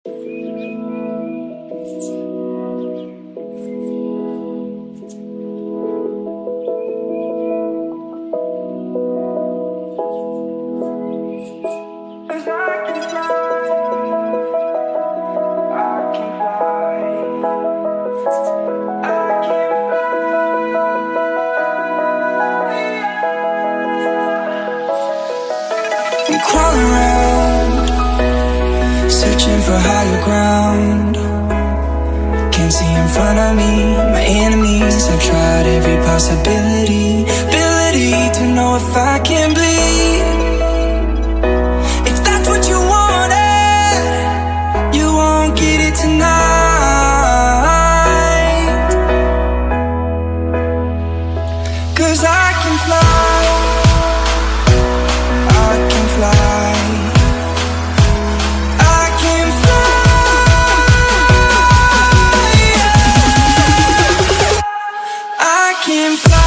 Crawling around, searching for higher ground. Can't see in front of me, my enemies. I've tried every possibility, ability to know if I can bleed. If that's what you wanted, you won't get it tonight. 'Cause I can fly, I can fly, I can fly, I can fly.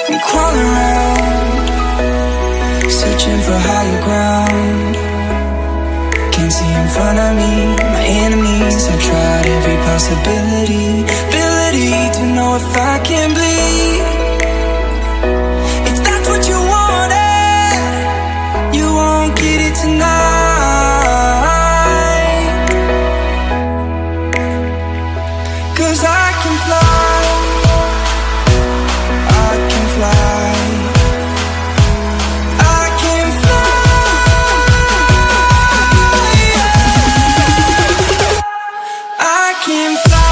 I'm crawling around, searching for higher ground. Can't see in front of me, my enemies. I've tried every possibility, ability to know if I can bleed. If that's what you wanted, you won't get it tonight. 'Cause I can fly, I can fly, I can fly, I can fly.